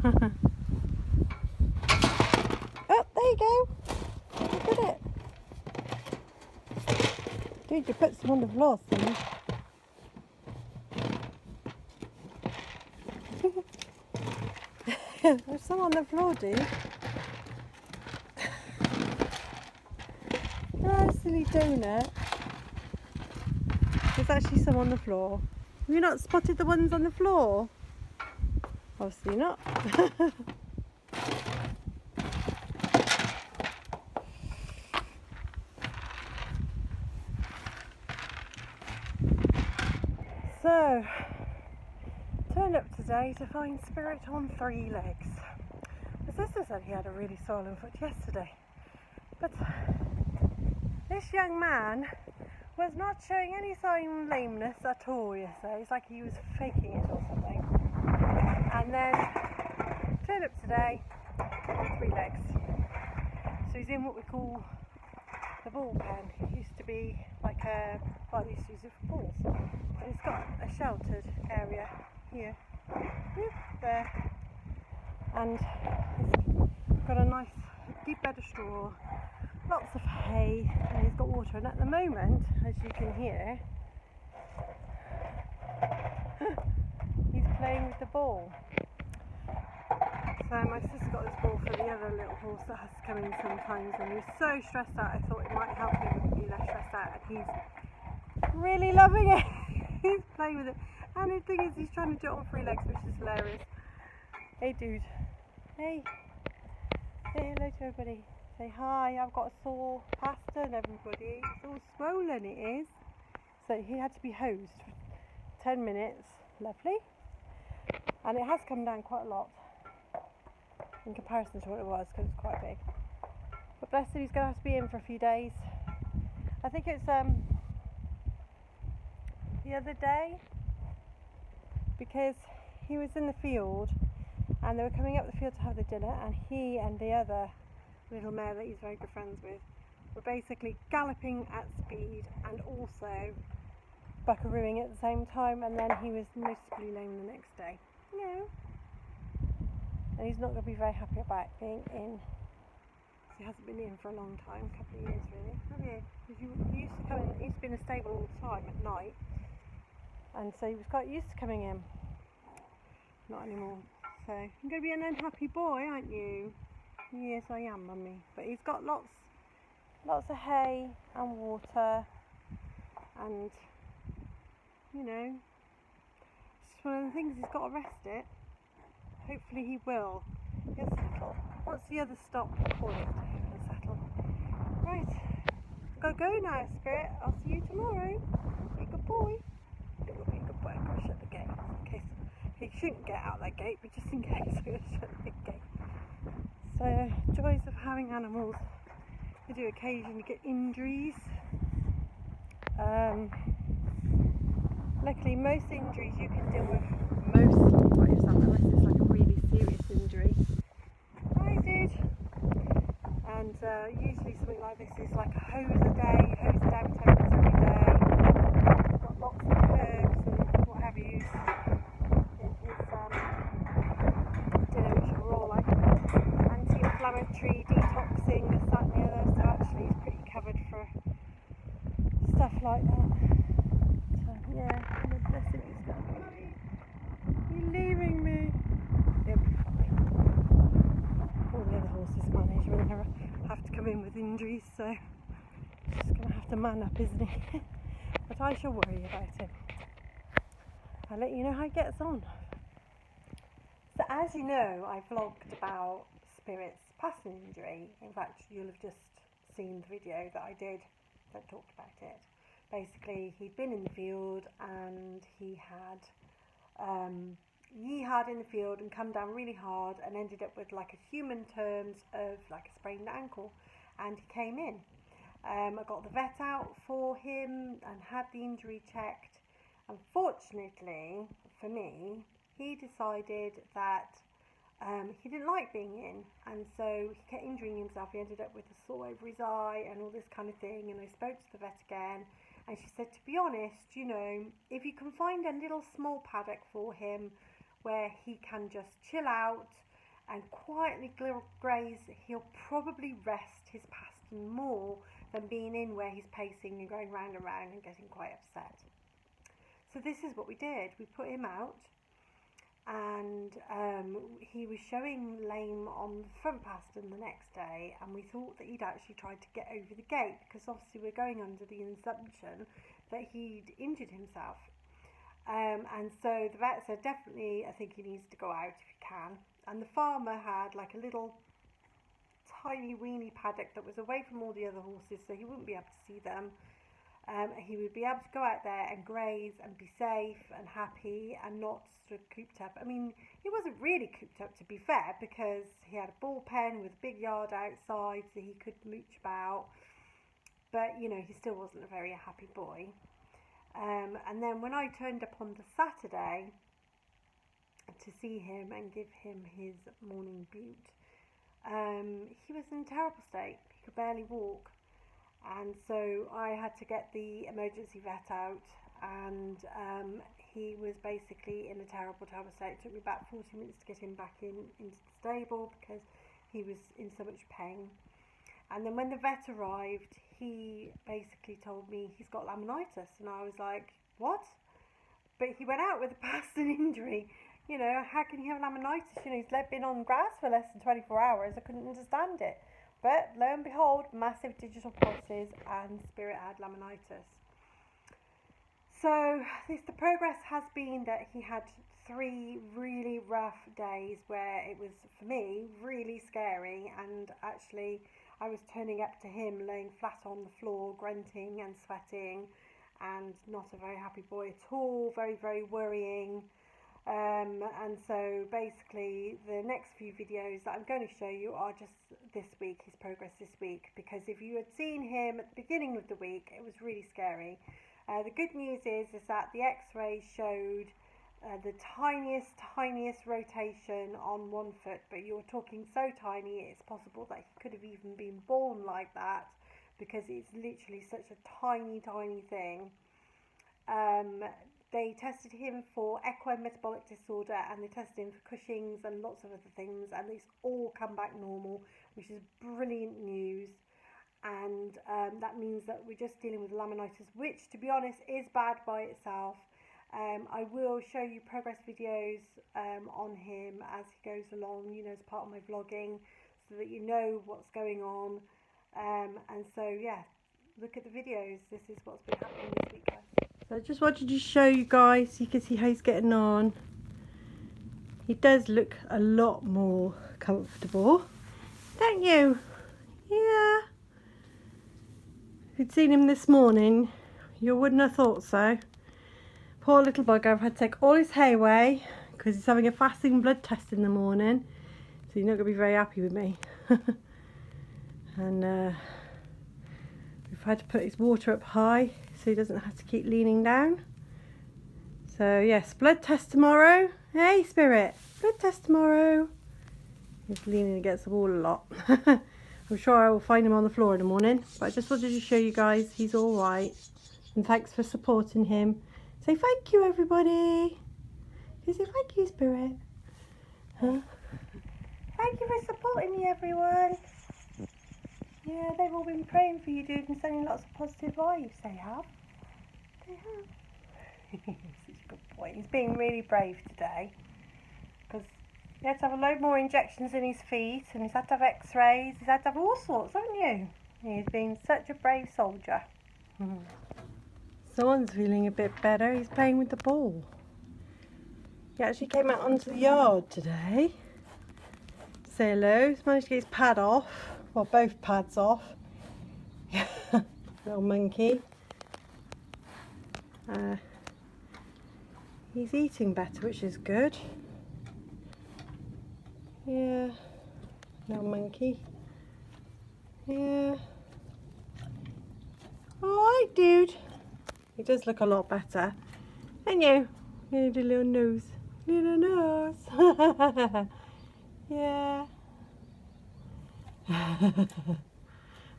Oh, there you go. Look at it. Dude, you put some on the floor, Simon. There's some on the floor, dude. Oh, silly donut. There's actually some on the floor. Have you not spotted the ones on the floor? Obviously not. So, turned up today to find Spirit on 3 legs. My sister said he had a really swollen foot yesterday. But this young man was not showing any sign of lameness at all yesterday. It's like he was faking it or something. And then turned up today with 3 legs. So he's in what we call the ball pen. It used to be like a, well, they used to use it for balls. But it's got a sheltered area here, there. And it's got a nice deep bed of straw, lots of hay, and he's got water. And at the moment, as you can hear, he's playing with the ball. So my sister got this ball for the other little horse that has to come in sometimes, and he was so stressed out. I thought it might help him be less stressed out, and he's really loving it. He's playing with it, and the thing is, he's trying to do it on 3 legs, which is hilarious. Hey, dude. Hey. Say hello to everybody. Say hi. I've got a sore pastern, everybody. It's all swollen, it is. So he had to be hosed for 10 minutes. Lovely. And it has come down quite a lot in comparison to what it was, because it's quite big. But bless him, he's going to have to be in for a few days. I think it's the other day, because he was in the field and they were coming up the field to have the dinner, and he and the other little mare that he's very good friends with were basically galloping at speed and also buckarooing at the same time, and then he was noticeably lame the next day. No. And he's not going to be very happy about being in. He hasn't been in for a long time, a couple of years really. Have you? Because he used to come in, he used to be in a stable all the time at night, and so he was quite used to coming in. Not anymore. So you're going to be an unhappy boy, aren't you? Yes, I am, Mummy. But he's got lots of hay and water, and you know, it's just one of the things, he's got to rest it. Hopefully he will. He'll settle. Once the others stop calling to him, he'll settle. Right, gotta go now, Spirit. I'll see you tomorrow. Be a good boy. Be a good boy. I've got to shut the gate in case he shouldn't get out that gate, but just in case, I'm going to shut the gate. So, joys of having animals. They do occasionally get injuries. Luckily, most injuries you can deal with mostly by yourself, unless it's like a really serious injury. Hi, dude. And usually something like this is like a hose a day with 10 minutes every day. Got lots of herbs and what have you. Dinner, which are all like anti-inflammatory, detoxing, this, that and the other. So actually he's pretty covered for stuff like that. So yeah, bless him, he's got you're leaving me. He'll be fine. All the other horses manage, will never have to come in with injuries, so he's just going to have to man up, isn't he? But I shall worry about him. I'll let you know how he gets on. So as you know, I vlogged about Spirit's pastern injury. In fact, you'll have just seen the video that I did that talked about it. Basically, he'd been in the field and he had yeehawed in the field and come down really hard and ended up with, like, a human terms of like a sprained ankle, and he came in. I got the vet out for him and had the injury checked. Unfortunately for me, he decided that he didn't like being in, and so he kept injuring himself. He ended up with a sore over his eye and all this kind of thing, and I spoke to the vet again, and she said, to be honest, you know, if you can find a little small paddock for him where he can just chill out and quietly graze, he'll probably rest his pastern more than being in where he's pacing and going round and round and getting quite upset. So this is what we did. We put him out, and he was showing lame on the front pastern the next day, and we thought that he'd actually tried to get over the gate, because obviously we're going under the assumption that he'd injured himself. And so the vet said, definitely, I think he needs to go out if he can. And the farmer had like a little tiny weeny paddock that was away from all the other horses, so he wouldn't be able to see them. He would be able to go out there and graze and be safe and happy and not sort of cooped up. I mean, he wasn't really cooped up, to be fair, because he had a bull pen with a big yard outside so he could mooch about. But, you know, he still wasn't a very happy boy. And then when I turned up on the Saturday to see him and give him his morning boot, he was in a terrible state. He could barely walk. And so I had to get the emergency vet out, and he was basically in a terrible state. It took me about 40 minutes to get him back into the stable because he was in so much pain. And then when the vet arrived, he basically told me he's got laminitis, and I was like, what? But he went out with a pastern injury. You know, how can he have laminitis? You know, he's been on grass for less than 24 hours. I couldn't understand it. But lo and behold, massive digital pulses, and Spirit had laminitis. So the progress has been that he had 3 really rough days where it was, for me, really scary, and actually I was turning up to him laying flat on the floor, grunting and sweating, and not a very happy boy at all, very, very worrying. And so basically the next few videos that I'm going to show you are just this week, his progress this week, because if you had seen him at the beginning of the week, it was really scary. The good news is that the x-rays showed the tiniest rotation on one foot, but you're talking so tiny it's possible that he could have even been born like that, because it's literally such a tiny thing. They tested him for equine metabolic disorder, and they tested him for Cushing's and lots of other things, and these all come back normal, which is brilliant news. And that means that we're just dealing with laminitis, which, to be honest, is bad by itself. I will show you progress videos on him as he goes along, you know, as part of my vlogging, so that you know what's going on. And so, yeah, look at the videos. This is what's been happening this week, guys. So I just wanted to show you guys so you can see how he's getting on. He does look a lot more comfortable, don't you? Yeah. If you'd seen him this morning, you wouldn't have thought so. Poor little bugger, I've had to take all his hay away because he's having a fasting blood test in the morning. So you're not going to be very happy with me. And we've had to put his water up high so he doesn't have to keep leaning down. So yes, blood test tomorrow. Hey Spirit, blood test tomorrow. He's leaning against the wall a lot. I'm sure I will find him on the floor in the morning, but I just wanted to show you guys he's all right. And thanks for supporting him. Say thank you, everybody. Say thank you, Spirit. Huh? Thank you for supporting me, everyone. Yeah, they've all been praying for you, dude, and sending lots of positive vibes. They have. They have. He's such a good boy. He's being really brave today, because he had to have a load more injections in his feet, and he's had to have x-rays. He's had to have all sorts, haven't you? He's been such a brave soldier. Someone's feeling a bit better. He's playing with the ball. He actually came out onto the yard today. Say hello. He's managed to get his pad off. Well, both pads off. Little monkey. He's eating better, which is good. Yeah. Little monkey. Yeah. Alright, dude. He does look a lot better. And you? You need a little nose. Little nose. Yeah.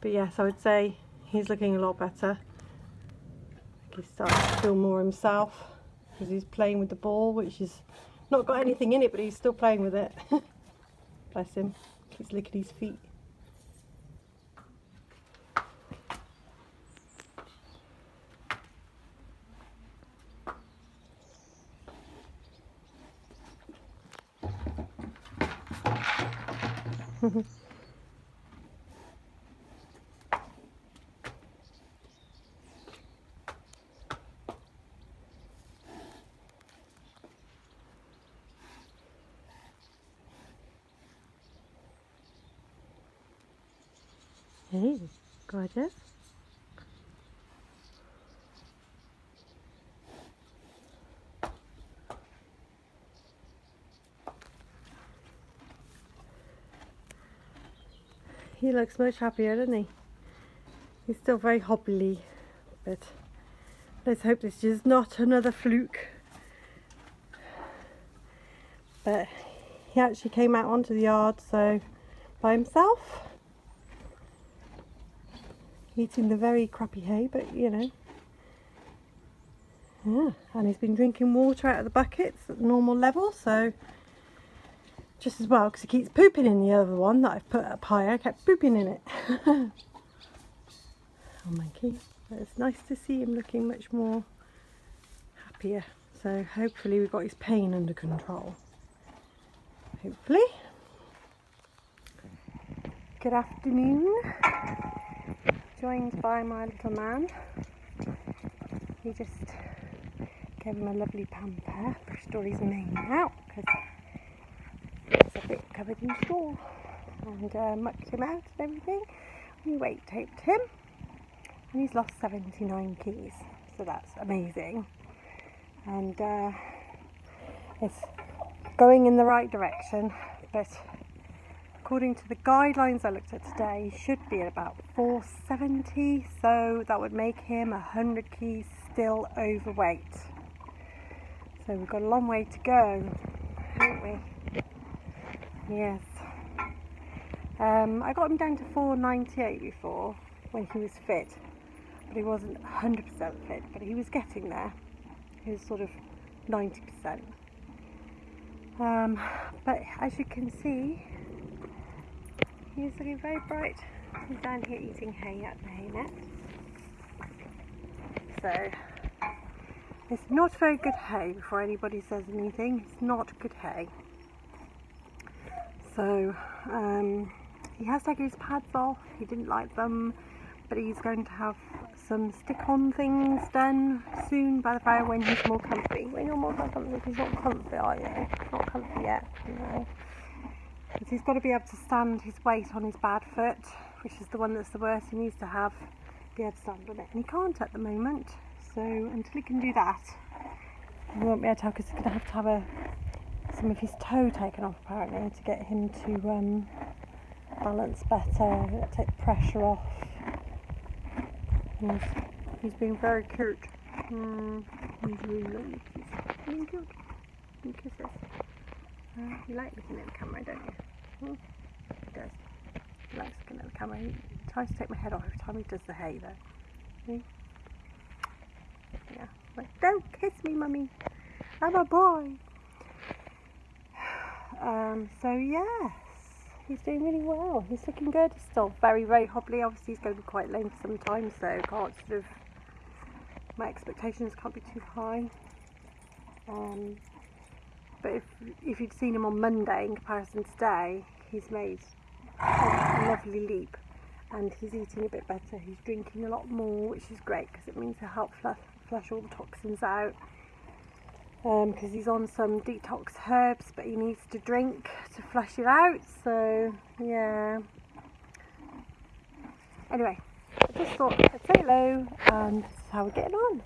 But yes, I would say he's looking a lot better. He's starting to feel more himself because he's playing with the ball, which is not got anything in it, but he's still playing with it. Bless him. Keeps licking his feet. Hey, gorgeous. He looks much happier, doesn't he? He's still very hobbly, but let's hope this is not another fluke. But he actually came out onto the yard, so by himself, eating the very crappy hay, but you know. Yeah, and he's been drinking water out of the buckets at the normal level, so just as well, because he keeps pooping in the other one that I've put up higher. I kept pooping in it. Oh, monkey. But it's nice to see him looking much more happier. So hopefully we've got his pain under control. Hopefully. Good afternoon. Joined by my little man. He just gave him a lovely pamper, pushed all his mane out because it's a bit covered in straw, and mucked him out and everything. We weight taped him and he's lost 79 keys, so that's amazing, and it's going in the right direction, but according to the guidelines I looked at today, he should be at about 470, so that would make him 100 keys still overweight. So we've got a long way to go, haven't we? Yes. I got him down to 498 before when he was fit, but he wasn't 100% fit, but he was getting there. He was sort of 90%. But as you can see, he's looking very bright. He's down here eating hay at the hay net. So it's not very good hay, before anybody says anything. It's not good hay. So he has taken his pads off. He didn't like them, but he's going to have some stick-on things done soon by the fire when he's more comfy. When you're more comfy, he's not comfy, are you? Not comfy yet, no. But he's got to be able to stand his weight on his bad foot, which is the one that's the worst. He needs to be able to stand on it, and he can't at the moment. So until he can do that, he won't be able to have, because he's going to have some of his toe taken off apparently to get him to balance better, take the pressure off. He's been very cute. He's really lovely. He's being cute. And kisses. You like looking at the camera, don't you? He does. He likes looking at the camera. He tries to take my head off every time he does the hay though. See? Yeah. Like, don't kiss me, mummy. I'm a boy. So yes, he's doing really well. He's looking good. He's still very, very hobbly. Obviously he's going to be quite lame for some time, so can't sort of, my expectations can't be too high. But if you'd seen him on Monday in comparison to today, he's made a lovely leap, and he's eating a bit better. He's drinking a lot more, which is great because it means he'll help flush all the toxins out. Because he's on some detox herbs, but he needs to drink to flush it out, so yeah. Anyway, I just thought I'd say hello, and this is how we're getting on.